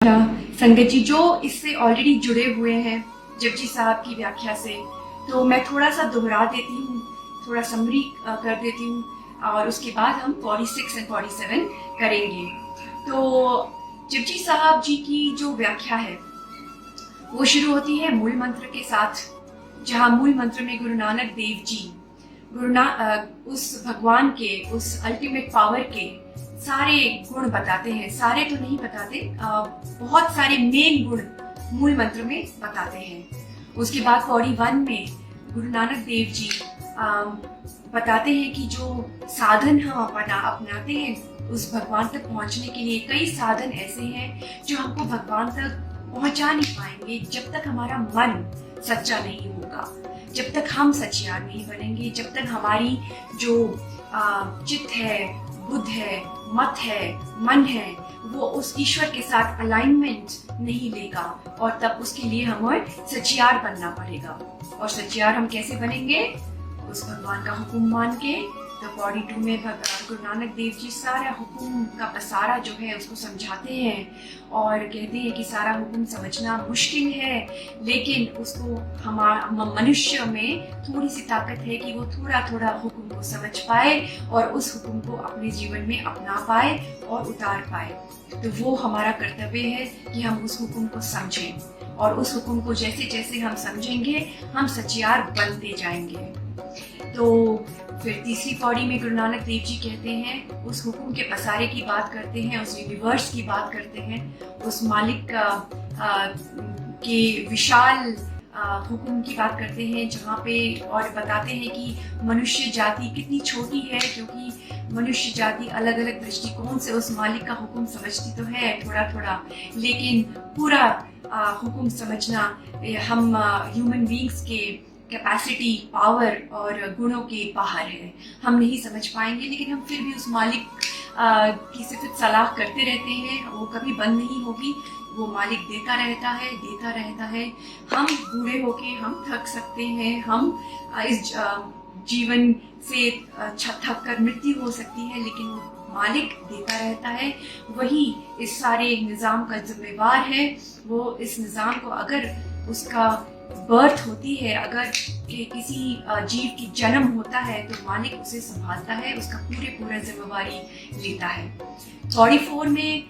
संगत जी जो इससे ऑलरेडी जुड़े हुए हैं जपजी साहब की व्याख्या से, तो मैं थोड़ा सा दोहरा देती हूँ, थोड़ा समरी कर देती हूँ और उसके बाद हम 46 और 47 करेंगे। तो जपजी साहब जी की जो व्याख्या है वो शुरू होती है मूल मंत्र के साथ, जहाँ मूल मंत्र में गुरु नानक देव जी उस भगवान के, उस अल्टीमेट पावर के सारे गुण बताते हैं। सारे तो नहीं बताते, बहुत सारे मेन गुण मूल मंत्र में बताते हैं। उसके बाद पौड़ी 1 में गुरु नानक देव जी बताते हैं कि जो साधन हम अपनाते हैं उस भगवान तक पहुंचने के लिए, कई साधन ऐसे हैं जो हमको भगवान तक पहुंचा नहीं पाएंगे जब तक हमारा मन सच्चा नहीं होगा, जब तक हम सचियार नहीं बनेंगे, जब तक हमारी जो चित्त है, बुद्ध है, मत है, मन है, वो उस ईश्वर के साथ अलाइनमेंट नहीं लेगा। और तब उसके लिए हमें सचियार बनना पड़ेगा। और सचियार हम कैसे बनेंगे? उस भगवान का हुक्म मान के। तो पौड़ी 2 में भगवान गुरु नानक देव जी सारा हुक्म का पसारा जो है उसको समझाते हैं और कहते हैं कि सारा हुक्म समझना मुश्किल है, लेकिन उसको मनुष्य में थोड़ी सी ताकत है कि वो थोड़ा थोड़ा हुक्म को समझ पाए और उस हुक्म को अपने जीवन में अपना पाए और उतार पाए। तो वो हमारा कर्तव्य है कि हम उस हुक्म को समझें, और उस हुक्म को जैसे जैसे हम समझेंगे हम सचियार बनते जाएंगे। तो फिर तीसरी पौड़ी में गुरु नानक देव जी कहते हैं, उस हुक्म के पसारे की बात करते हैं, उस यूनिवर्स की बात करते हैं, उस मालिक के विशाल हुक्म की बात करते हैं, जहाँ पे और बताते हैं कि मनुष्य जाति कितनी छोटी है, क्योंकि मनुष्य जाति अलग अलग दृष्टिकोण से उस मालिक का हुक्म समझती तो है थोड़ा थोड़ा, लेकिन पूरा हुक्म समझना हम ह्यूमन बींग्स के कैपेसिटी, पावर और गुणों के बाहर है। हम नहीं समझ पाएंगे, लेकिन हम फिर भी उस मालिक की सिफत सलाह करते रहते हैं, वो कभी बंद नहीं होगी। वो मालिक देता रहता है, देता रहता है। हम बूढ़े होके हम थक सकते हैं, हम इस जीवन से थक कर मृत्यु हो सकती है, लेकिन वो मालिक देता रहता है। वही इस सारे निज़ाम का जिम्मेवार है। वो इस निज़ाम को, अगर उसका बर्थ होती है, अगर किसी जीव की जन्म होता है, तो मालिक उसे संभालता है, उसका पूरा जिम्मेवारी लेता है। 44 में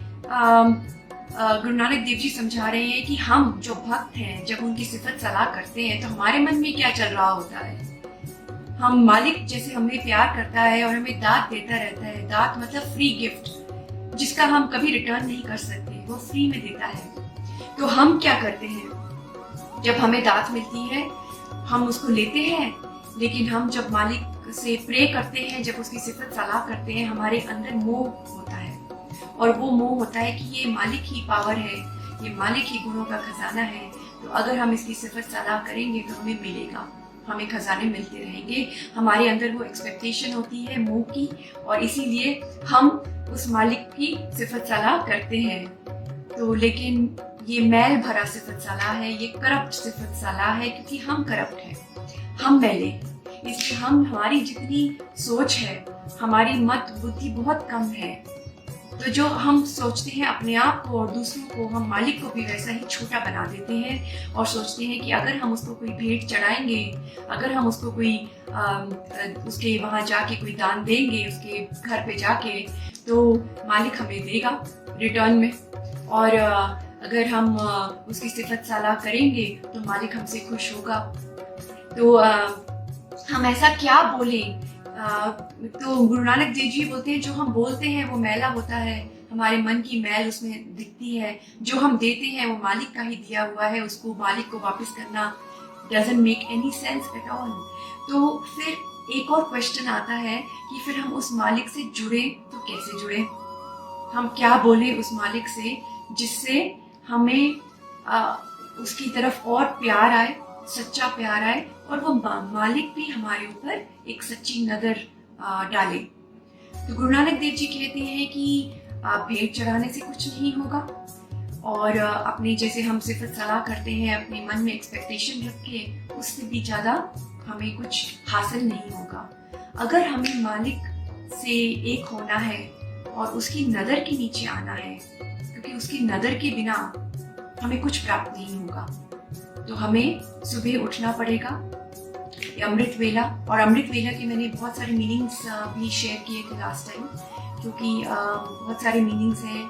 गुरु नानक देव जी समझा रहे हैं कि हम जो भक्त हैं, जब उनकी सिफत सलाह करते हैं तो हमारे मन में क्या चल रहा होता है। हम मालिक जैसे हमें प्यार करता है और हमें दात देता रहता है, दात मतलब फ्री गिफ्ट, जिसका हम कभी रिटर्न नहीं कर सकते, वो फ्री में देता है। तो हम क्या करते हैं, जब हमें दात मिलती है हम उसको लेते हैं, लेकिन हम जब मालिक से प्रे करते हैं, जब उसकी सिफत सलाह करते हैं, हमारे अंदर मोह होता है। और वो मोह होता है कि ये मालिक ही पावर है, ये मालिक ही गुणों का खजाना है, तो अगर हम इसकी सिफत सलाह करेंगे तो हमें मिलेगा, हमें खजाने मिलते रहेंगे। हमारे अंदर वो एक्सपेक्टेशन होती है मोह की, और इसीलिए हम उस मालिक की सिफत सलाह करते हैं। तो लेकिन ये मैल भरा सिफत सलाह है, ये करप्ट सिफत सलाह है, क्योंकि हम करप्ट हैं, हम मैले, इसलिए हमारी जितनी सोच है, हमारी मत बुद्धि बहुत कम है। तो जो हम सोचते हैं अपने आप को और दूसरों को, हम मालिक को भी वैसा ही छोटा बना देते हैं और सोचते हैं कि अगर हम उसको कोई भेंट चढ़ाएंगे, अगर हम उसको कोई उसके वहाँ जाके कोई दान देंगे, उसके घर पे जाके, तो मालिक हमें देगा रिटर्न में। और अगर हम उसकी सिफत सलाह करेंगे तो मालिक हमसे खुश होगा। तो हम ऐसा क्या बोलें? तो गुरु नानक देव जी बोलते हैं, जो हम बोलते हैं वो मैला होता है, हमारे मन की मैल उसमें दिखती है। जो हम देते हैं वो मालिक का ही दिया हुआ है, उसको मालिक को वापस करना doesn't make any sense at all। तो फिर एक और क्वेश्चन आता है कि फिर हम उस मालिक से जुड़े तो कैसे जुड़े? हम क्या बोले उस मालिक से जिससे हमें उसकी तरफ और प्यार आए, सच्चा प्यार आए, और वो मालिक भी हमारे ऊपर एक सच्ची नजर डाले। तो गुरु नानक देव जी कहते हैं कि भेंट चढ़ाने से कुछ नहीं होगा, और अपने जैसे हम सिफत सलाह करते हैं अपने मन में एक्सपेक्टेशन रख के, उससे भी ज़्यादा हमें कुछ हासिल नहीं होगा। अगर हमें मालिक से एक होना है और उसकी नज़र के नीचे आना है, क्योंकि उसकी नज़र के बिना हमें कुछ प्राप्त नहीं होगा। तो हमें सुबह उठना पड़ेगा। अमृत वेला, और अमृत वेला के मैंने बहुत सारे मीनिंग्स भी शेयर किए थे लास्ट टाइम, क्योंकि बहुत सारे मीनिंग्स हैं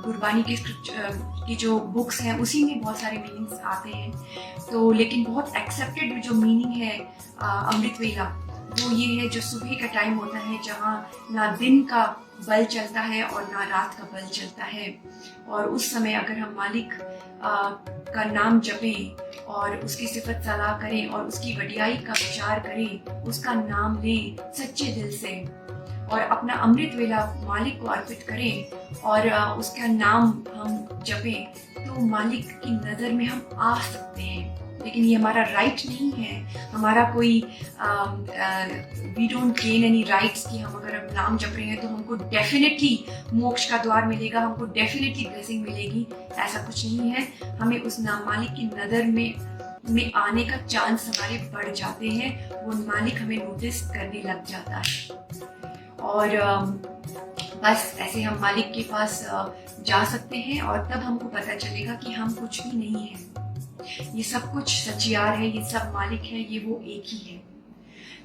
गुरबानी की जो बुक्स हैं उसी में बहुत सारे मीनिंग्स आते हैं। तो लेकिन बहुत एक्सेप्टेड जो मीनिंग है अमृत वेला वो ये है, जो सुबह का टाइम होता है जहाँ ना दिन का बल चलता है और ना रात का बल चलता है। और उस समय अगर हम मालिक का नाम जपें और उसकी सिफत सलाह करें और उसकी वडियाई का विचार करें, उसका नाम लें सच्चे दिल से और अपना अमृत वेला मालिक को अर्पित करें और उसका नाम हम जपें, तो मालिक की नज़र में हम आ सकते हैं। लेकिन ये हमारा राइट नहीं है, हमारा कोई we don't gain any rights कि हम अगर हम नाम जप रहे हैं तो हमको डेफिनेटली मोक्ष का द्वार मिलेगा, हमको डेफिनेटली ब्लेसिंग मिलेगी। ऐसा कुछ नहीं है। हमें उस नाम मालिक की नज़र में आने का चांस हमारे बढ़ जाते हैं, वो मालिक हमें नोटिस करने लग जाता है। और बस ऐसे हम मालिक के पास जा सकते हैं और तब हमको पता चलेगा कि हम कुछ भी नहीं है, ये सब कुछ सचियार है, ये सब मालिक है, ये वो एक ही है।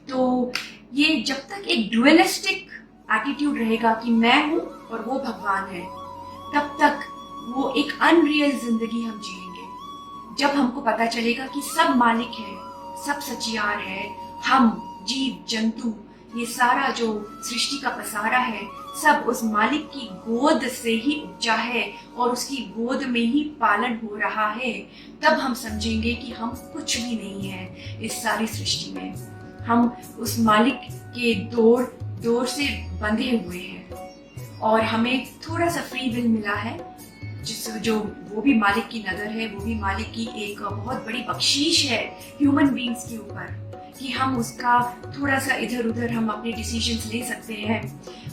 तो ये जब तक एक डुअलिस्टिक एटीट्यूड रहेगा कि मैं हूँ और वो भगवान है, तब तक वो एक अनरियल जिंदगी हम जिएंगे। जब हमको पता चलेगा कि सब मालिक है, सब सचियार है, हम जीव जंतु ये सारा जो सृष्टि का पसारा है सब उस मालिक की गोद से ही उपजा है और उसकी गोद में ही पालन हो रहा है, तब हम समझेंगे कि हम कुछ भी नहीं है इस सारी सृष्टि में। हम उस मालिक के डोर से बंधे हुए हैं और हमें थोड़ा सा फ्री विल मिला है, जो वो भी मालिक की नज़र है, वो भी मालिक की एक बहुत बड़ी बख्शीश है ह्यूमन बींग्स के ऊपर, कि हम उसका थोड़ा सा इधर उधर हम अपने डिसीजंस ले सकते हैं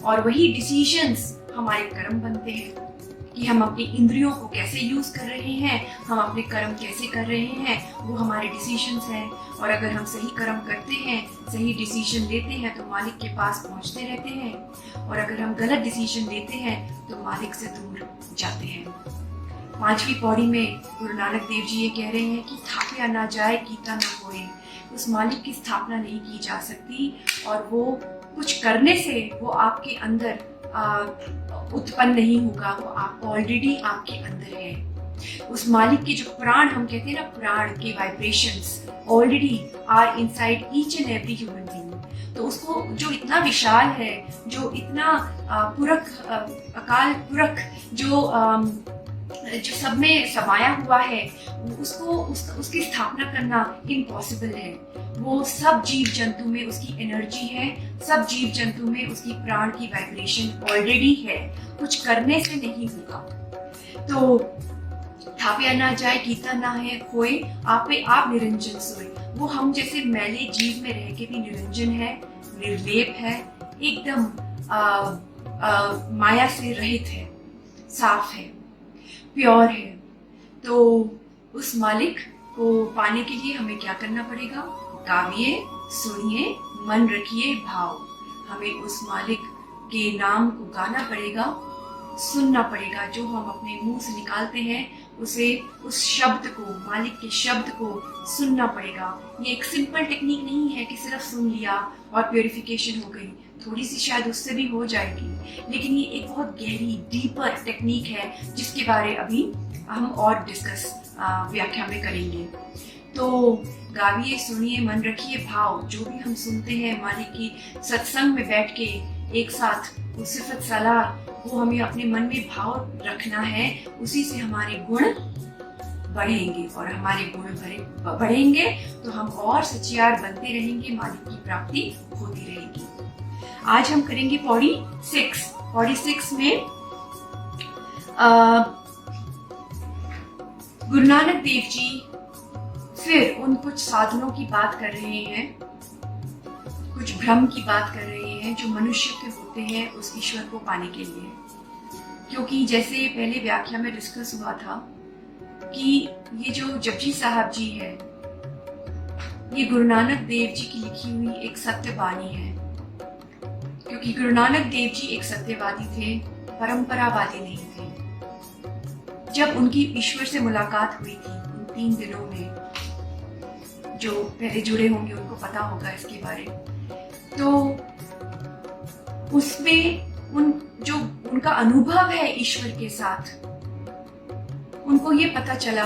और वही डिसीजंस हमारे कर्म बनते हैं कि हम अपनी इंद्रियों को कैसे यूज कर रहे हैं, हम अपने कर्म कैसे कर रहे हैं, वो हमारे डिसीजंस हैं। और अगर हम सही कर्म करते हैं, सही डिसीजन लेते हैं तो मालिक के पास पहुंचते रहते हैं, और अगर हम गलत डिसीजन लेते हैं तो मालिक से दूर जाते हैं। 5वीं पौड़ी में गुरु नानक देव जी ये कह रहे हैं कि थापिया ना जाए कीता ना होए। उस मालिक की स्थापना नहीं की जा सकती और वो कुछ करने से वो आपके अंदर उत्पन्न नहीं होगा, वो आप ऑलरेडी आपके अंदर है। उस मालिक के जो प्राण हम कहते हैं ना, प्राण के vibrations already are inside each and every human being. तो उसको जो इतना विशाल है, जो इतना पुरख अकाल पुरख जो सब में समाया हुआ है, उसकी स्थापना करना इम्पॉसिबल है। वो सब जीव जंतु में उसकी एनर्जी है, सब जीव जंतु में उसकी प्राण की वाइब्रेशन ऑलरेडी है, कुछ करने से नहीं होगा। तो थापिया ना जाए कीता ना है खोए, आपे आप निरंजन सोए। वो हम जैसे मैले जीव में रह के भी निरंजन है, निर्लेप है, एकदम माया से रहित है, साफ है, प्योर है। तो उस मालिक को पाने के लिए हमें क्या करना पड़ेगा? गाइए, सुनिए, मन रखिए भाव। हमें उस मालिक के नाम को गाना पड़ेगा, सुनना पड़ेगा। जो हम अपने मुंह से निकालते हैं उसे, उस शब्द को, मालिक के शब्द को सुनना पड़ेगा। ये एक सिंपल टेक्निक नहीं है कि सिर्फ सुन लिया और प्योरिफिकेशन हो गई, थोड़ी सी शायद उससे भी हो जाएगी, लेकिन ये एक बहुत गहरी डीपर टेक्निक है जिसके बारे अभी हम और डिस्कस व्याख्या में करेंगे। तो गाइए, सुनिए, मन रखिए भाव। जो भी हम सुनते हैं मालिक की सत्संग में बैठ के एक साथ वो सिफत सलाह, वो हमें अपने मन में भाव रखना है। उसी से हमारे गुण बढ़ेंगे और हमारे गुण बढ़ेंगे तो हम और सचियार बनते रहेंगे, मालिक की प्राप्ति होती रहेगी। आज हम करेंगे पौड़ी 6। पौड़ी 6 में गुरु नानक देव जी फिर उन कुछ साधनों की बात कर रहे हैं, कुछ भ्रम की बात कर रहे हैं जो मनुष्य के होते हैं उस ईश्वर को पाने के लिए। क्योंकि जैसे पहले व्याख्या में डिस्कस हुआ था कि ये जो जपजी साहब जी है, ये गुरु नानक देव जी की लिखी हुई एक सत्यवाणी है। क्योंकि गुरु नानक देव जी एक सत्यवादी थे, परंपरावादी नहीं थे। जब उनकी ईश्वर से मुलाकात हुई थी उन 3 दिनों में, जो पहले जुड़े होंगे उनको पता होगा इसके बारे में, तो उसमें जो उनका अनुभव है ईश्वर के साथ, उनको ये पता चला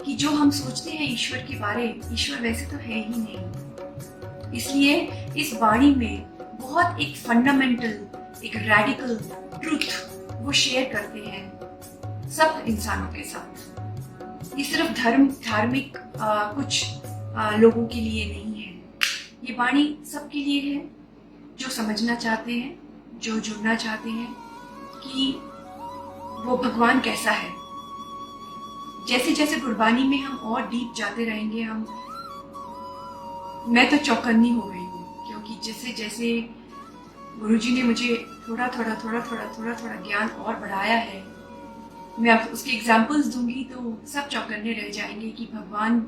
कि जो हम सोचते हैं ईश्वर के बारे, ईश्वर वैसे तो है ही नहीं। इसलिए इस वाणी में बहुत एक फंडामेंटल, एक रेडिकल ट्रूथ वो शेयर करते हैं सब इंसानों के साथ। ये सिर्फ धार्मिक कुछ लोगों के लिए नहीं है, ये वाणी सबके लिए है जो समझना चाहते हैं, जो जुड़ना चाहते हैं कि वो भगवान कैसा है। जैसे जैसे गुरबानी में हम और डीप जाते रहेंगे, मैं तो चौकन्नी हो गई हूँ, क्योंकि जैसे जैसे गुरुजी ने मुझे थोड़ा थोड़ा ज्ञान और बढ़ाया है। मैं अब उसके एग्जाम्पल्स दूंगी तो सब चौकन्ने रह जाएंगे कि भगवान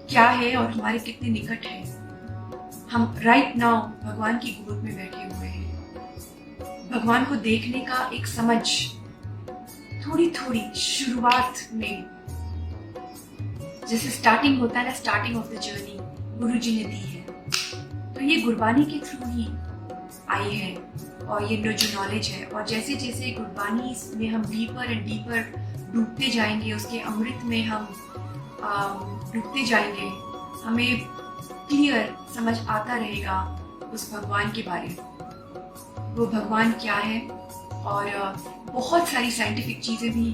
क्या है और हमारे कितने निकट है। हम राइट नाउ भगवान की गोद में बैठे हुए हैं। भगवान को देखने का एक समझ थोड़ी थोड़ी शुरुआत में, जैसे स्टार्टिंग होता है ना, स्टार्टिंग ऑफ द जर्नी गुरुजी ने दी है। तो ये गुरबानी के थ्रू ही आई है और ये जो नॉलेज है, और जैसे जैसे गुरबानी में हम डीपर एंड डीपर डूबते जाएंगे, उसके अमृत में हम डूबते जाएंगे, हमें क्लियर समझ आता रहेगा उस भगवान के बारे में, वो भगवान क्या है। और बहुत सारी साइंटिफिक चीज़ें भी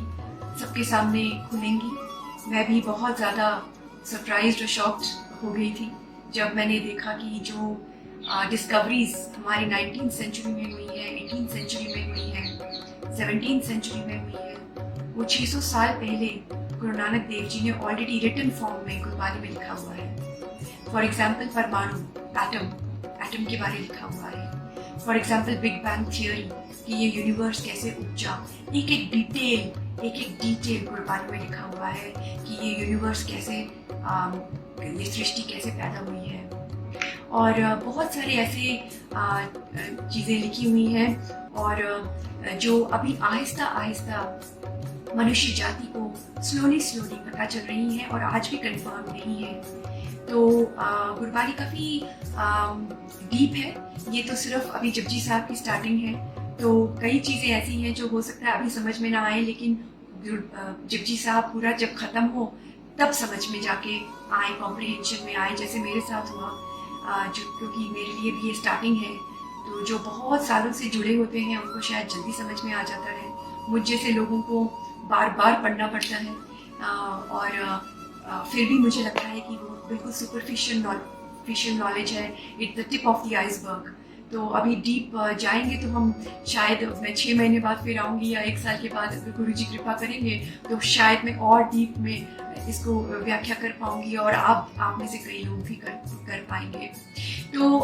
सबके सामने खुलेंगी। मैं भी बहुत ज़्यादा सरप्राइज्ड और शॉक्ड हो गई थी जब मैंने देखा कि जो डिस्कवरीज हमारी 19th सेंचुरी में हुई है, 18th सेंचुरी में हुई है, 17th सेंचुरी में हुई है, वो 600 साल पहले गुरु नानक देव जी ने ऑलरेडी रिटन फॉर्म में गुरबानी में लिखा हुआ है। फॉर एग्जाम्पल परमाणु, एटम के बारे में लिखा हुआ है। For example big bang theory, कि ये यूनिवर्स कैसे उपजा, एक एक डिटेल गुरबानी में लिखा हुआ है कि ये यूनिवर्स कैसे, ये सृष्टि कैसे पैदा हुई है। और बहुत सारे ऐसे चीज़ें लिखी हुई हैं, और जो अभी आहिस्ता आहिस्ता मनुष्य जाति को स्लोली पता चल रही हैं और आज भी कंफर्म नहीं है। तो गुरबानी काफ़ी डीप है। ये तो सिर्फ अभी जपजी साहब की स्टार्टिंग है, तो कई चीज़ें ऐसी हैं जो हो सकता है अभी समझ में ना आए, लेकिन जपजी साहब पूरा जब ख़त्म हो तब समझ में जाके आए, कॉम्प्रिहेंशन में आए, जैसे मेरे साथ हुआ। क्योंकि मेरे लिए भी ये स्टार्टिंग है, तो जो बहुत सालों से जुड़े होते हैं उनको शायद जल्दी समझ में आ जाता है। मुझ जैसे लोगों को बार बार पढ़ना पड़ता है, और फिर भी मुझे लगता है कि वो बिल्कुल सुपरफिशियल नॉलेज है, it the tip of the iceberg. तो अभी डीप जाएंगे तो हम शायद, मैं 6 महीने बाद फिर आऊँगी या 1 साल के बाद, अगर गुरुजी कृपा करेंगे तो शायद मैं और डीप में इसको व्याख्या कर पाऊँगी, और आप में से कई लोग भी कर पाएंगे। तो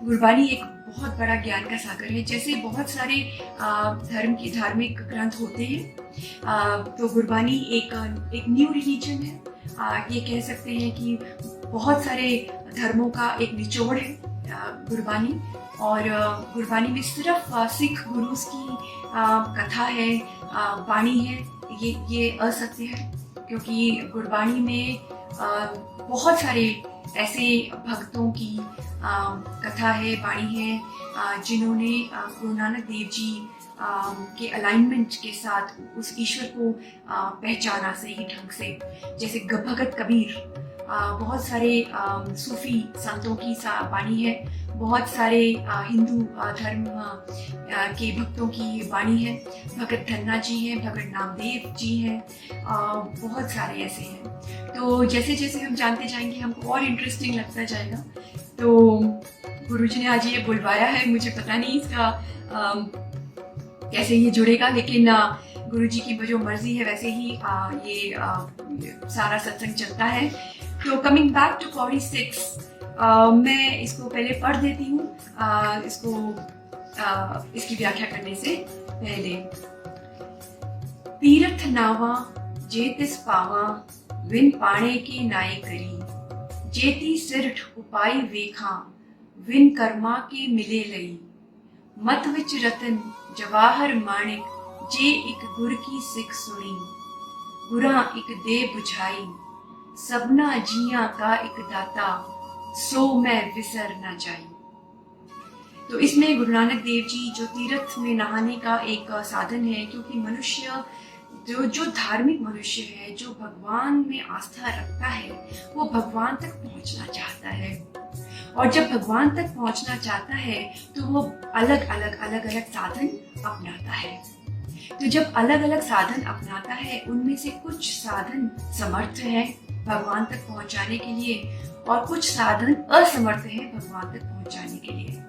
गुरबानी एक बहुत बड़ा ज्ञान का सागर है। जैसे बहुत सारे धार्मिक ग्रंथ होते हैं, तो गुरबानी एक न्यू रिलीजन है। ये कह सकते हैं कि बहुत सारे धर्मों का एक निचोड़ है गुरबानी। और गुरबानी में सिर्फ सिख गुरुज की कथा है, वाणी है, ये असत्य है, क्योंकि गुरबानी में बहुत सारे ऐसे भक्तों की कथा है, वाणी है, जिन्होंने गुरु नानक देव जी के अलाइनमेंट के साथ उस ईश्वर को पहचाना सही ढंग से। जैसे भगत कबीर, बहुत सारे सूफी संतों की वाणी है, बहुत सारे हिंदू धर्म के भक्तों की वाणी है, भगत धन्ना जी हैं, भगत नामदेव जी हैं, बहुत सारे ऐसे हैं। तो जैसे जैसे हम जानते जाएंगे हमको और इंटरेस्टिंग लगता जाएगा। तो गुरुजी ने आज ये बुलवाया है, मुझे पता नहीं इसका कैसे ये जुड़ेगा, लेकिन गुरुजी की जो मर्जी है वैसे ही ये सारा सत्संग चलता है। तो कमिंग बैक टू पौड़ी 6, मैं इसको पहले पढ़ देती हूँ, इसकी व्याख्या करने से पहले। तीर्थ नावा जेतिस पावा विन पाणे की नाय करी, जेती सिरठ उपाय वेखा विन कर्मा के मिले लई, मत विच रतन जवाहर माणिक जे एक गुर की सिख सुनी, गुरा एक दे बुझाई, सबना जिया का एक दाता, सो मैं विसर न जाई। तो इसमें गुरु नानक देव जी जो तीर्थ में नहाने का एक साधन है, क्योंकि मनुष्य जो धार्मिक मनुष्य है, जो भगवान में आस्था रखता है, वो भगवान तक पहुंचना चाहता है। और जब भगवान तक पहुंचना चाहता है तो वो अलग अलग साधन अपनाता है। तो जब अलग अलग साधन अपनाता है, उनमें से कुछ साधन समर्थ है भगवान तक पहुंचाने के लिए, और कुछ साधन असमर्थ है भगवान तक पहुंचाने के लिए।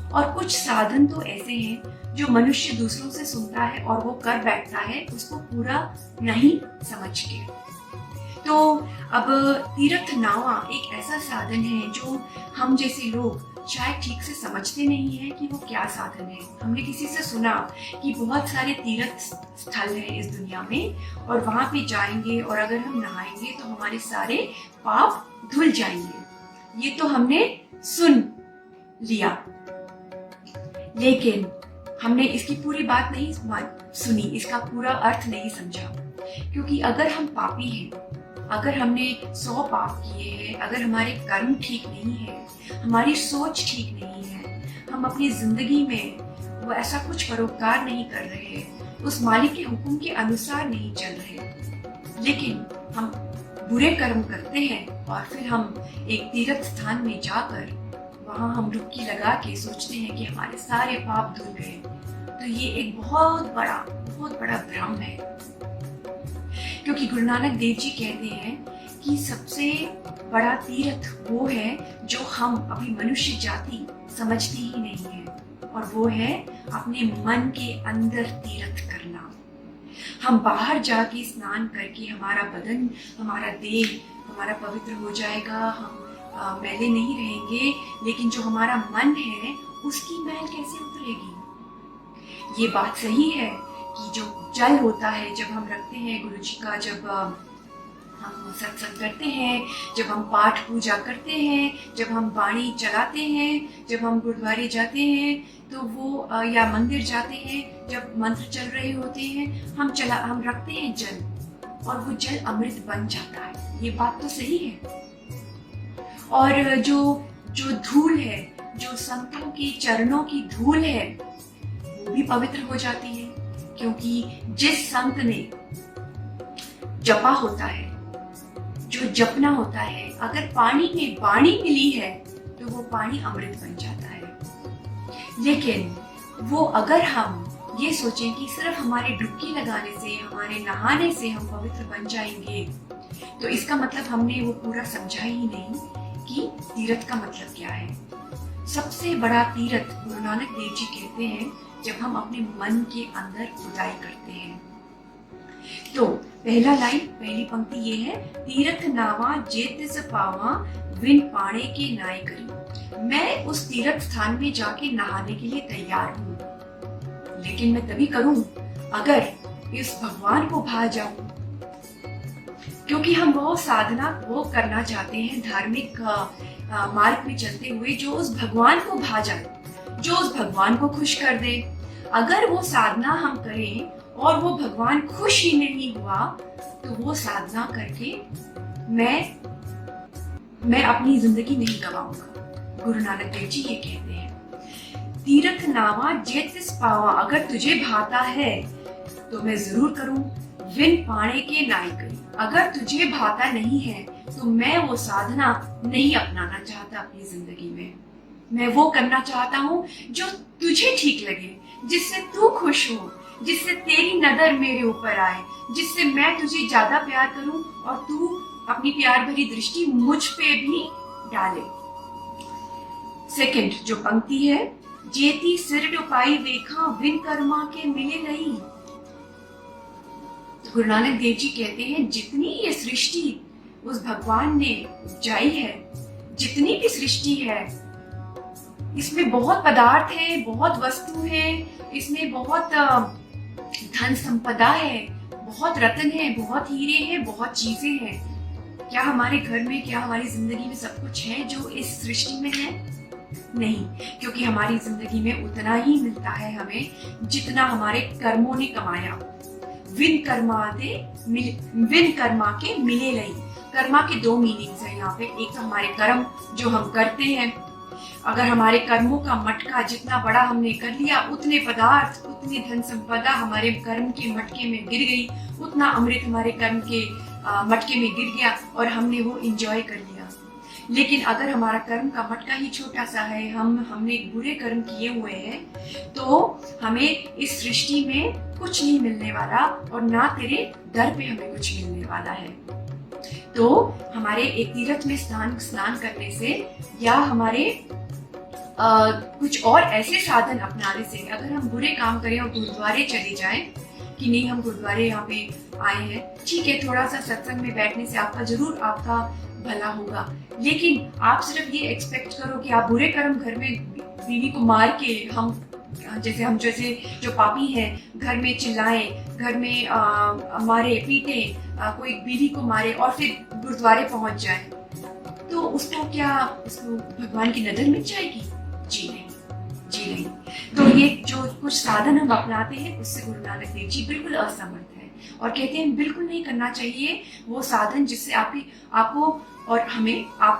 और कुछ साधन तो ऐसे हैं जो मनुष्य दूसरों से सुनता है और वो कर बैठता है, उसको पूरा नहीं समझ के। तो अब तीर्थ नावा एक ऐसा साधन है जो हम जैसे लोग शायद ठीक से समझते नहीं है कि वो क्या साधन है। हमने किसी से सुना कि बहुत सारे तीर्थ स्थल हैं इस दुनिया में, और वहां पे जाएंगे और अगर हम नहाएंगे तो हमारे सारे पाप धुल जाएंगे। ये तो हमने सुन लिया, लेकिन हमने इसकी पूरी बात नहीं सुनी, इसका पूरा अर्थ नहीं समझा। क्योंकि अगर हम पापी हैं, अगर हमने 100 पाप किए हैं, अगर हमारे कर्म ठीक नहीं है, हमारी सोच ठीक नहीं है, हम अपनी जिंदगी में वो ऐसा कुछ परोपकार नहीं कर रहे, उस मालिक के हुक्म के अनुसार नहीं चल रहे, लेकिन हम बुरे कर्म करते हैं और फिर हम एक तीर्थ स्थान में जाकर वहां हम डुबकी लगा के सोचते हैं कि हमारे सारे पाप धुल गए, तो ये एक बहुत बड़ा भ्रम है। क्योंकि गुरु नानक देव जी कहते हैं कि सबसे बड़ा तीर्थ वो है जो हम अभी मनुष्य जाति समझती ही नहीं है, और वो है अपने मन के अंदर तीर्थ करना। हम बाहर जाके स्नान करके हमारा बदन, हमारा देह हमारा पवित्र हो जाएगा, हम मैले नहीं रहेंगे, लेकिन जो हमारा मन है उसकी मैल कैसे उतरेगी। ये बात सही है कि जो जल होता है जब हम रखते हैं गुरु जी का, जब हम सत्संग करते हैं, जब हम पाठ पूजा करते हैं, जब हम वाणी चलाते हैं, जब हम गुरुद्वारे जाते हैं, तो वो या मंदिर जाते हैं, जब मंत्र चल रहे होते हैं, हम रखते हैं जल और वो जल अमृत बन जाता है। ये बात तो सही है। और जो धूल है, जो संतों के चरणों की धूल है, वो भी पवित्र हो जाती है। क्योंकि जिस संत ने जपा होता है, जो जपना होता है, अगर पानी में वाणी मिली है तो वो पानी अमृत बन जाता है। लेकिन वो अगर हम ये सोचें कि सिर्फ हमारे डुबकी लगाने से, हमारे नहाने से हम पवित्र बन जाएंगे, तो इसका मतलब हमने वो पूरा समझा ही नहीं कि तीर्थ का मतलब क्या है। सबसे बड़ा तीर्थ गुरु नानक देव जी कहते हैं जब हम अपने मन के अंदर खुदाई करते हैं। तो पहली पंक्ति ये है, तीर्थ नावा जे तिस पावा, विन पाने के नाय करी। मैं उस तीर्थ स्थान में जाके नहाने के लिए तैयार हूँ, लेकिन मैं तभी करूँ अगर इस भगवान को भा जाऊं। क्योंकि हम वो साधना वो करना चाहते हैं धार्मिक मार्ग में चलते हुए जो उस भगवान को भा जाए, जो उस भगवान को खुश कर दे। अगर वो साधना हम करें और वो भगवान खुश ही नहीं हुआ, तो वो साधना करके मैं अपनी जिंदगी नहीं गवाऊंगा। गुरु नानक देव जी ये कहते हैं, तीर्थ नावा जे तिस पावा, अगर तुझे भाता है तो मैं जरूर करूं, विन पाने के नाय करी। अगर तुझे भाता नहीं है तो मैं वो साधना नहीं अपनाना चाहता अपनी जिंदगी में। मैं वो करना चाहता हूँ जो तुझे ठीक लगे, जिससे तू खुश हो, जिससे तेरी नजर मेरे ऊपर आए, जिससे मैं तुझे ज्यादा प्यार करूं और तू अपनी प्यार भरी दृष्टि मुझ पे भी डाले। सेकंड जो पंक्ति है, जेती सिर डुपाई वेखा, विन कर्मा के मिले नहीं। तो गुरु नानक देव जी कहते हैं जितनी ये सृष्टि उस भगवान ने उपजाई है, जितनी भी सृष्टि है, इसमें बहुत पदार्थ है, बहुत वस्तु है, इसमें बहुत धन संपदा है, बहुत रत्न है, बहुत हीरे हैं, बहुत चीजें हैं। क्या हमारे घर में, क्या हमारी जिंदगी में सब कुछ है जो इस सृष्टि में है? नहीं, क्योंकि हमारी जिंदगी में उतना ही मिलता है हमें जितना हमारे कर्मों ने कमाया। विन कर्मा के मिले लई। कर्मा के दो मीनिंग्स हैं यहाँ पे। एक तो हमारे कर्म जो हम करते हैं, अगर हमारे कर्मों का मटका जितना बड़ा हमने कर लिया, उतने पदार्थ, उतनी धन संपदा हमारे कर्म के मटके में गिर गई, उतना अमृत हमारे कर्म के मटके में गिर गया और हमने वो इंजॉय कर लिया। लेकिन अगर हमारा कर्म का मटका ही छोटा सा है, हमने बुरे कर्म किए हुए हैं, तो हमें इस सृष्टि में कुछ नहीं मिलने वाला और ना तेरे दर पे हमें कुछ मिलने वाला है। तो हमारे एक तीर्थ में स्नान करने से या हमारे कुछ और ऐसे साधन अपनाने से, अगर हम बुरे काम करें और गुरुद्वारे चले जाएं कि नहीं हम गुरुद्वारे यहाँ पे आए हैं, ठीक है, थोड़ा सा सत्संग में बैठने से आपका भला होगा, लेकिन आप सिर्फ ये एक्सपेक्ट करो कि आप बुरे कर्म घर में बीवी को मार के हम जैसे जो पापी हैं घर में चिल्लाएं, घर में मारे पीटे, कोई बीवी को मारे और फिर गुरुद्वारे पहुंच जाए, तो उसको भगवान की नजर मिल जाएगी? जी नहीं। तो ये जो कुछ साधन हम अपनाते हैं उससे गुरु नानक देव जी बिल्कुल असमर्थ है और कहते हैं बिल्कुल नहीं करना चाहिए वो साधन जिससे आपको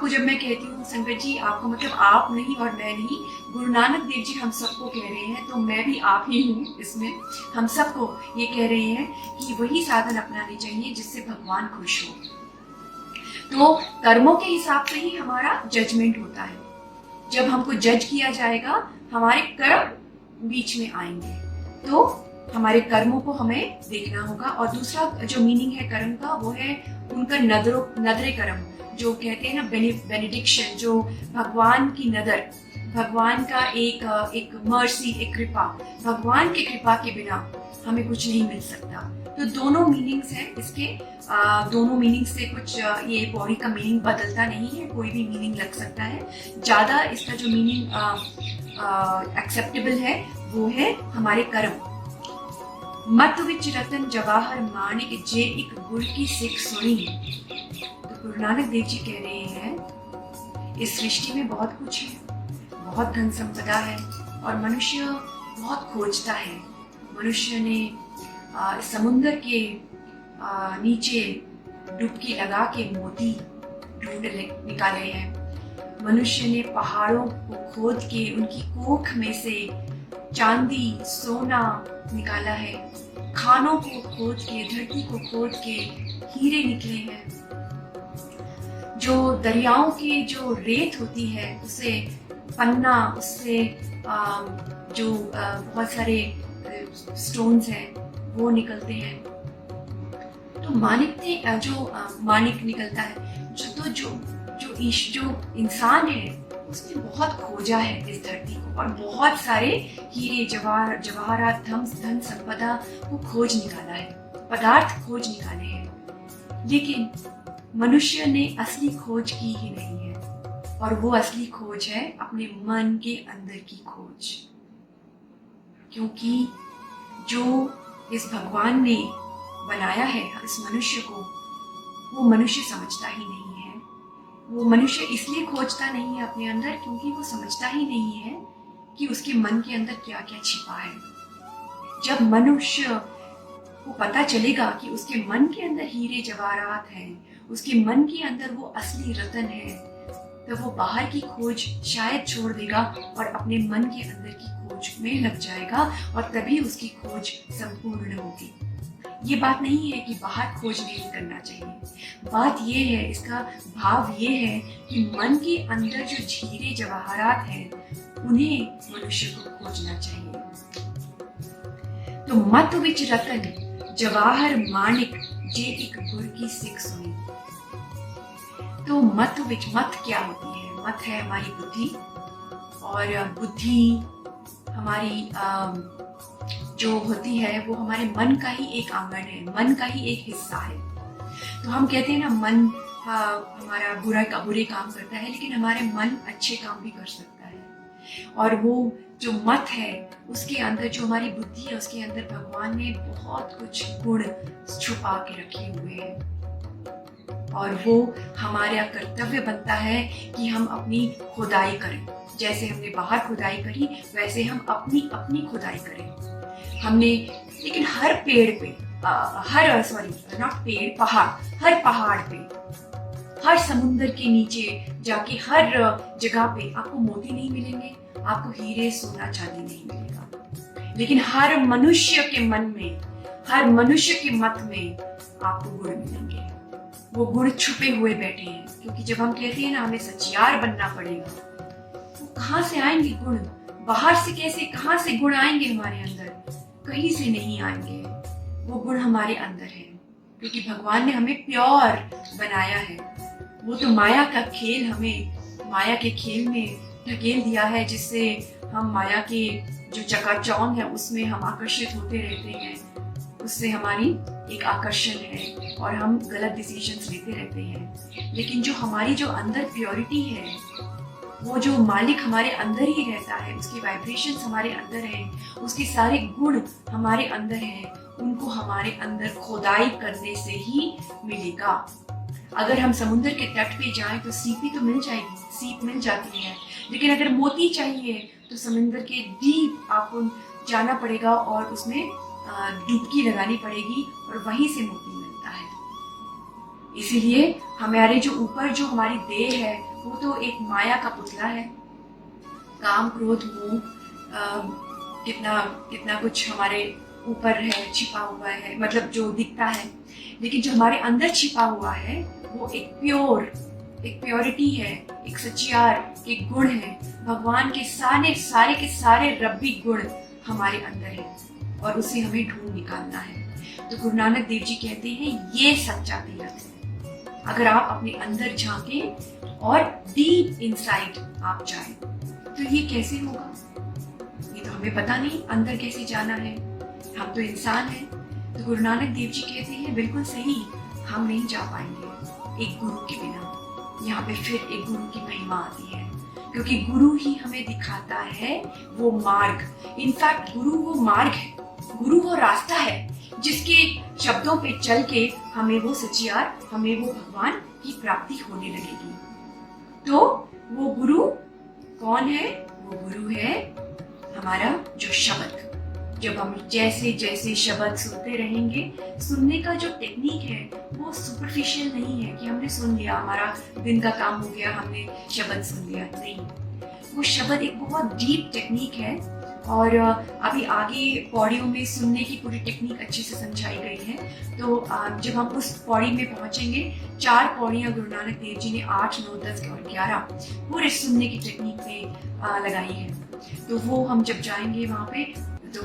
जब मैं कहती हूँ संगत जी, आपको मतलब आप नहीं और मैं नहीं, गुरु नानक देव जी हम सबको कह रहे हैं, तो मैं भी आप ही हूँ इसमें, हम सबको ये कह रहे हैं कि वही साधन अपनाने चाहिए जिससे भगवान खुश हो। तो कर्मों के हिसाब से ही हमारा जजमेंट होता है। जब हमको जज किया जाएगा, हमारे कर्म बीच में आएंगे, तो हमारे कर्मों को हमें देखना होगा। और दूसरा जो मीनिंग है कर्म का, वो है उनका नदरे कर्म, जो कहते हैं ना बेनिडिक्शन, जो भगवान की नदर, भगवान का एक मर्सी, एक कृपा, भगवान की कृपा के बिना हमें कुछ नहीं मिल सकता। तो दोनों मीनिंग्स हैं इसके, दोनों मीनिंग से कुछ ये पौड़ी का मीनिंग बदलता नहीं है, कोई भी मीनिंग लग सकता है। ज्यादा इसका जो मीनिंग एक्सेप्टेबल है वो है हमारे कर्म। मत विच रतन जवाहर माणिक जे एक गुर की सिख सुनी। तो गुरु नानक देव जी कह रहे हैं इस सृष्टि में बहुत कुछ है, बहुत धन संपदा है और मनुष्य बहुत खोजता है। मनुष्य ने समुद्र के नीचे डुबकी लगा के मोती ढूंढ निकाले हैं। मनुष्य ने पहाड़ों को खोद के उनकी कोख में से चांदी सोना निकाला है। खानों को खोद के, धरती को खोद के हीरे निकले हैं। जो दरियाओं की जो रेत होती है उसे पन्ना, उससे जो बहुत सारे स्टोन्स हैं वो निकलते हैं। तो मानिक निकलता है। जो इंसान है उसने बहुत खोजा है इस धरती को और बहुत सारे हीरे जवाहरात धन संपदा को खोज निकाला है, पदार्थ खोज निकाले हैं। लेकिन मनुष्य ने असली खोज की ही नहीं है और वो असली खोज है अपने मन के अंदर की खोज। क्योंकि जो इस भगवान ने बनाया है इस मनुष्य को, वो मनुष्य समझता ही नहीं है। वो मनुष्य इसलिए खोजता नहीं है अपने अंदर क्योंकि वो समझता ही नहीं है कि उसके मन के अंदर क्या क्या छिपा है। जब मनुष्य को पता चलेगा कि उसके मन के अंदर हीरे जवाहरात हैं, उसके मन के अंदर वो असली रतन है, तो वो बाहर की खोज शायद छोड़ देगा और अपने मन के अंदर की खोज में लग जाएगा और तभी उसकी खोज संपूर्ण होगी। ये बात नहीं है कि बाहर खोज नहीं करना चाहिए। बात ये है, इसका भाव ये है कि मन के अंदर जो हीरे जवाहरात हैं उन्हें मनुष्य को खोजना चाहिए। तो मत विच रतन जवाहर माणिक जे एक गुर की सिख सुनी। तो मत क्या होती है? मत है हमारी बुद्धि, और बुद्धि हमारी जो होती है वो हमारे मन का ही एक आंगन है, मन का ही एक हिस्सा है। तो हम कहते हैं ना मन हमारा बुरे काम करता है, लेकिन हमारे मन अच्छे काम भी कर सकता है। और वो जो मत है उसके अंदर, जो हमारी बुद्धि है उसके अंदर भगवान ने बहुत कुछ गुण छुपा के रखे हुए हैं और वो हमारा कर्तव्य बनता है कि हम अपनी खुदाई करें, जैसे हमने बाहर खुदाई करी वैसे हम अपनी अपनी खुदाई करें। हमने लेकिन हर पेड़ पे नॉट पेड़, पहाड़, हर पहाड़ पे, हर समुंदर के नीचे जाके हर जगह पे आपको मोती नहीं मिलेंगे, आपको हीरे सोना चांदी नहीं मिलेगा, लेकिन हर मनुष्य के मन में, हर मनुष्य के मत में आपको गुण मिलेंगे। वो गुण छुपे हुए बैठे हैं, क्योंकि जब हम कहते हैं ना हमें सचियार बनना पड़ेगा, तो कहाँ से आएंगे गुण? बाहर से कैसे, कहाँ से गुण आएंगे हमारे अंदर? कहीं से नहीं आएंगे। वो गुण हमारे अंदर है, क्योंकि भगवान ने हमें प्योर बनाया है। वो तो माया का खेल, हमें माया के खेल में ढकेल दिया है, जिससे हम माया के जो चकाचौंध है उसमें हम आकर्षित होते रहते हैं। उससे हमारी एक आकर्षण है और हम गलत डिसीजंस लेते रहते हैं। लेकिन जो हमारी जो अंदर प्योरिटी है, वो जो मालिक हमारे अंदर ही रहता है, उसकी वाइब्रेशंस हमारे अंदर हैं, उसके सारे गुण हमारे अंदर हैं, उनको हमारे अंदर खोदाई करने से ही मिलेगा। अगर हम समुद्र के तट पे जाएं तो सीपी तो मिल जाएगी, सीप मिल जाती है, लेकिन अगर मोती चाहिए तो समुद्र के डीप आपको जाना पड़ेगा और उसमें डुबकी लगानी पड़ेगी और वहीं से मोती मिलता है। इसीलिए हमारे जो ऊपर जो हमारी देह है वो तो एक माया का पुतला है। काम, क्रोध, मोह, कितना कितना कुछ हमारे ऊपर है, छिपा हुआ है, मतलब जो दिखता है, लेकिन जो हमारे अंदर छिपा हुआ है वो एक प्योरिटी है, एक सचियार के गुण है। भगवान के सारे रब्बी गुण हमारे अंदर है और उसे हमें ढूंढ निकालना है। तो गुरु नानक देव जी कहते हैं ये सच्चा तीरथ है। अगर आप अपने अंदर झांकें और डीप इनसाइड आप जाएं, तो ये कैसे होगा? ये तो हमें पता नहीं अंदर कैसे जाना है, हम तो इंसान हैं। तो गुरु नानक देव जी कहते हैं बिल्कुल सही, हम नहीं जा पाएंगे एक गुरु के बिना। यहाँ पे फिर एक गुरु की महिमा आती है, क्योंकि गुरु ही हमें दिखाता है वो मार्ग। इनफैक्ट गुरु वो मार्ग है, गुरु वो रास्ता है जिसके शब्दों पे चल के हमें वो सचियार, हमें वो भगवान की प्राप्ति होने लगेगी। तो वो गुरु कौन है? वो गुरु है हमारा जो शब्द। जब हम जैसे जैसे शब्द सुनते रहेंगे, सुनने का जो टेक्निक है वो सुपरफिशियल नहीं है कि हमने सुन लिया, हमारा दिन का काम हो गया, हमने शब्द सुन लिया। नहीं, वो शब्द एक बहुत डीप टेक्निक है और अभी आगे पौड़ियों में सुनने की पूरी टेक्निक अच्छे से समझाई गई है। तो जब हम उस पौड़ी में पहुंचेंगे, 4 पौड़ियां गुरु नानक देव जी ने 8, 9, 10 और 11 पूरे सुनने की टेक्निक पे लगाई है। तो वो हम जब जाएंगे वहाँ पे तो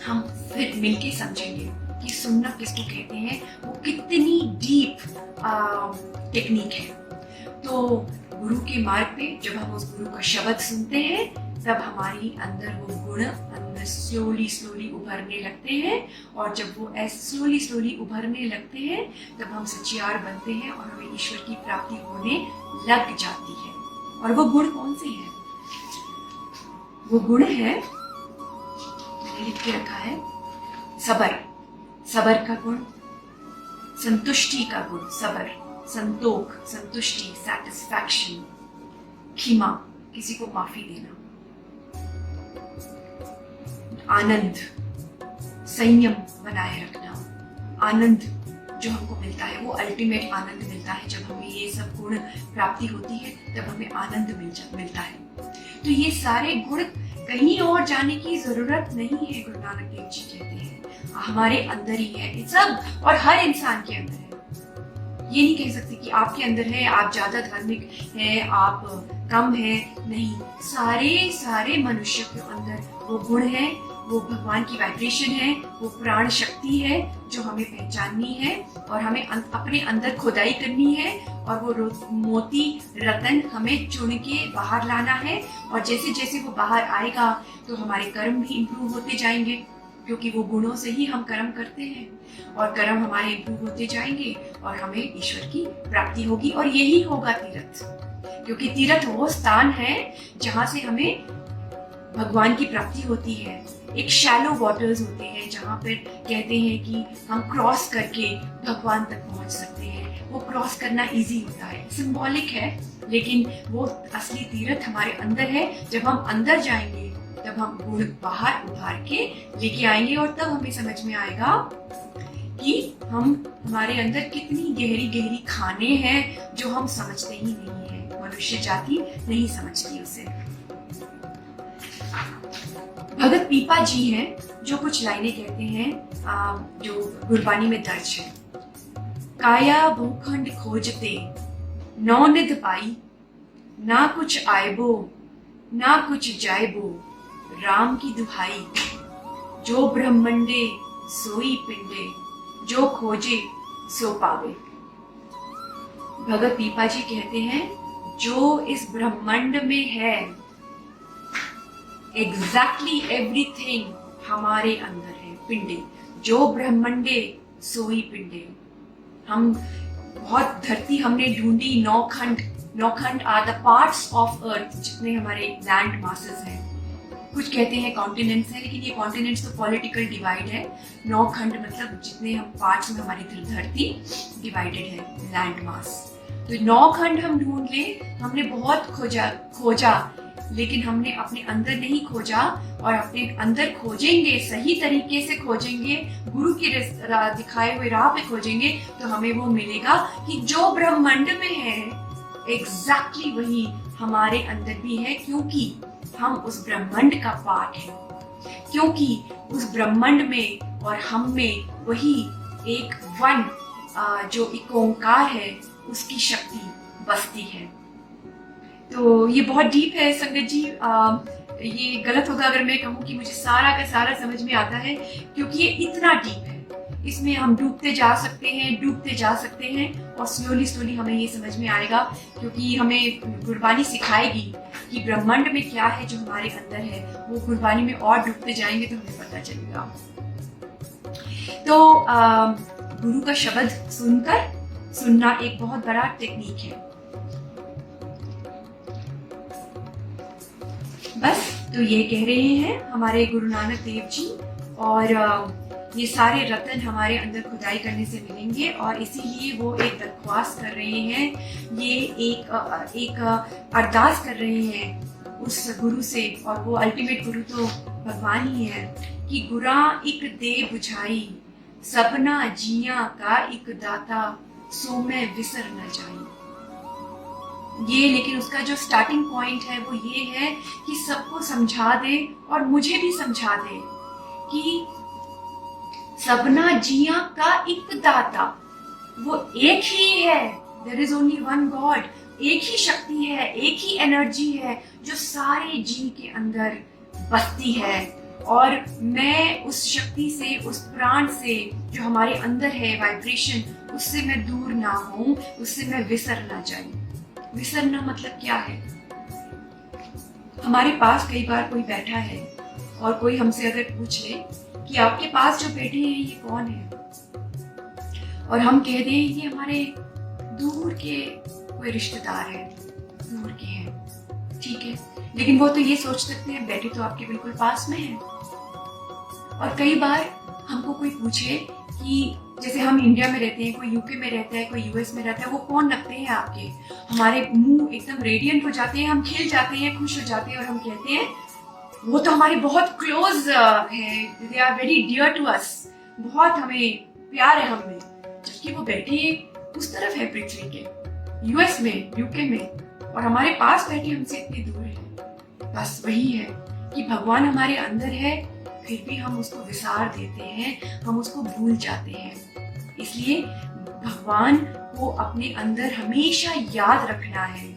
हम फिर मिलके समझेंगे कि सुनना किसको कहते हैं, वो कितनी डीप टेक्निक है। तो गुरु के मार्ग पे जब हम उस गुरु का शब्द सुनते हैं, तब हमारी अंदर वो गुण अंदर स्लोली उभरने लगते हैं, और जब वो ऐसे स्लोली उभरने लगते हैं तब हम सचियार बनते हैं और हमें ईश्वर की प्राप्ति होने लग जाती है। और वो गुण कौन से हैं? वो गुण है, मैंने लिख के रखा है, सबर का गुण, संतुष्टि का गुण, सबर, संतोख, संतुष्टि, सैटिस्फैक्शन, क्षमा, किसी को माफी देना, आनंद, संयम बनाए रखना। आनंद जो हमको मिलता है वो अल्टीमेट आनंद मिलता है। जब हमें ये सब गुण प्राप्ति होती है तब हमें आनंद मिलता है। तो ये सारे गुण कहीं और जाने की जरूरत नहीं है, गुरु नानक देव जी कहते हैं हमारे अंदर ही है ये सब, और हर इंसान के अंदर है। ये नहीं कह सकते कि आपके अंदर है, आप ज्यादा धार्मिक है, आप कम है, नहीं, सारे मनुष्य के अंदर वो गुण है, वो भगवान की वाइब्रेशन है, वो प्राण शक्ति है जो हमें पहचाननी है और हमें अपने अंदर खुदाई करनी है, और वो मोती रतन हमें चुन के बाहर लाना है। और जैसे जैसे वो बाहर आएगा तो हमारे कर्म भी इम्प्रूव होते जाएंगे, क्योंकि वो गुणों से ही हम कर्म करते हैं, और कर्म हमारे इम्प्रूव होते जाएंगे और हमें ईश्वर की प्राप्ति होगी। और यही होगा तीर्थ, क्योंकि तीर्थ वो स्थान है जहाँ से हमें भगवान की प्राप्ति होती है। एक शैलो वाटर्स होते हैं जहाँ पर कहते हैं कि हम क्रॉस करके भगवान तक पहुँच सकते हैं। वो क्रॉस करना इजी होता है, सिंबॉलिक है, लेकिन वो असली तीर्थ हमारे अंदर है। जब हम अंदर जाएंगे तब हम गुण बाहर उभार के लेके आएंगे और तब हमें समझ में आएगा कि हमारे अंदर कितनी गहरी गहरी खाने हैं जो हम समझते ही नहीं है, मनुष्य जाति नहीं समझती उसे। भगत पीपा जी हैं जो कुछ लाइनें कहते हैं जो गुरबानी में दर्ज है। काया भूखंड खोजते नौ निध पाई, ना कुछ आयबो ना कुछ जायबो, राम की दुहाई, जो ब्रह्मंडे सोई पिंडे, जो खोजे सो पावे। भगत पीपा जी कहते हैं जो इस ब्रह्मांड में है, एग्जैक्टली एवरीथिंग हमारे अंदर है। पिंडे, जो ब्रह्मंडे सोई पिंडे। हम बहुत धरती हमने ढूंढी, नौ खंड are the parts of earth, जितने हमारे लैंड मासेस हैं। कुछ कहते हैं कॉन्टिनेंट्स हैं, लेकिन ये कॉन्टिनेंट्स तो पॉलिटिकल डिवाइड है। 9 खंड मतलब जितने हम पार्ट्स में हमारी धरती डिवाइडेड है, लैंड मास। तो 9 खंड हम ढूंढ ले, हमने बहुत खोजा, लेकिन हमने अपने अंदर नहीं खोजा। और अपने अंदर खोजेंगे, सही तरीके से खोजेंगे, गुरु की दिखाए हुए राह पे खोजेंगे, तो हमें वो मिलेगा कि जो ब्रह्मांड में है एग्जैक्टली वही हमारे अंदर भी है, क्योंकि हम उस ब्रह्मांड का पार्ट है, क्योंकि उस ब्रह्मांड में और हम में वही एक वन जो एक ओंकार है उसकी शक्ति बसती है। तो ये बहुत डीप है संगत जी। ये गलत होगा अगर मैं कहूँ कि मुझे सारा का सारा समझ में आता है, क्योंकि ये इतना डीप है। इसमें हम डूबते जा सकते हैं और स्लोली हमें ये समझ में आएगा, क्योंकि हमें गुरबानी सिखाएगी कि ब्रह्मांड में क्या है जो हमारे अंदर है। वो गुरबानी में और डूबते जाएंगे तो हमें पता चलेगा। तो गुरु का शब्द सुनना एक बहुत बड़ा टेक्निक है। बस तो ये कह रहे हैं हमारे गुरु नानक देव जी, और ये सारे रत्न हमारे अंदर खुदाई करने से मिलेंगे, और इसीलिए वो एक दरख्वास्त कर रहे हैं, ये एक अरदास कर रहे हैं उस गुरु से, और वो अल्टीमेट गुरु तो भगवान ही है, कि गुरा इक दे बुझाई, सपना जिया का इक दाता, सो मैं विसर न जाई। ये लेकिन उसका जो स्टार्टिंग पॉइंट है वो ये है कि सबको समझा दे और मुझे भी समझा दे कि सबना जिया का एक दाता, वो एक ही है। There is only one god, एक ही शक्ति है, एक ही एनर्जी है जो सारे जी के अंदर बसती है। और मैं उस शक्ति से, उस प्राण से जो हमारे अंदर है, वाइब्रेशन, उससे मैं दूर ना हूं, उससे मैं विसर ना जाऊं। विसरना मतलब क्या है? हमारे पास कई बार कोई बैठा है और कोई हमसे अगर पूछ ले कि आपके पास जो बैठे हैं ये कौन है, और हम कह दें ये हमारे दूर के कोई रिश्तेदार है, दूर के हैं, ठीक है, लेकिन वो तो ये सोच सकते हैं बैठे तो आपके बिल्कुल पास में है। और कई बार हमको कोई पूछे कि जैसे हम इंडिया में रहते हैं, कोई यूके में रहता है, कोई यूएस में रहता है, वो कौन लगते हैं आपके, हमारे मुंह एकदम रेडियंट हो जाते हैं, हम खिल जाते हैं, खुश हो जाते हैं, और हम कहते हैं वो तो हमारे बहुत क्लोज है, they are very dear to us, बहुत हमें प्यार है हमें, जबकि वो बैठे उस तरफ है पृथ्वी के, यूएस में, यूके में, और हमारे पास बैठे हमसे इतनी दूर है। बस वही है कि भगवान हमारे अंदर है, फिर भी हम उसको विसार देते हैं, हम उसको भूल जाते हैं। इसलिए भगवान को अपने अंदर हमेशा याद रखना है,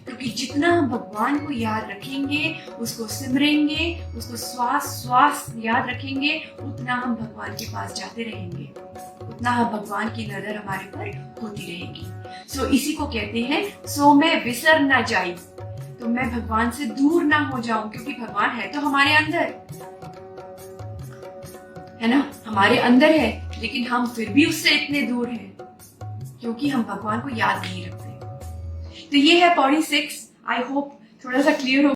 क्योंकि जितना हम भगवान को याद रखेंगे, उसको सिमरेंगे, उसको श्वास याद रखेंगे, उतना हम भगवान के पास जाते रहेंगे, उतना हम भगवान की नजर हमारे पर होती रहेगी। सो इसी को कहते हैं सो मैं विसर ना जाई, तो मैं भगवान से दूर ना हो जाऊं, क्योंकि भगवान है तो हमारे अंदर है ना, हमारे अंदर है, लेकिन हम फिर भी उससे इतने दूर हैं क्योंकि हम भगवान को याद नहीं रखते। तो ये है पौड़ी 6। आई होप थोड़ा सा क्लियर हो।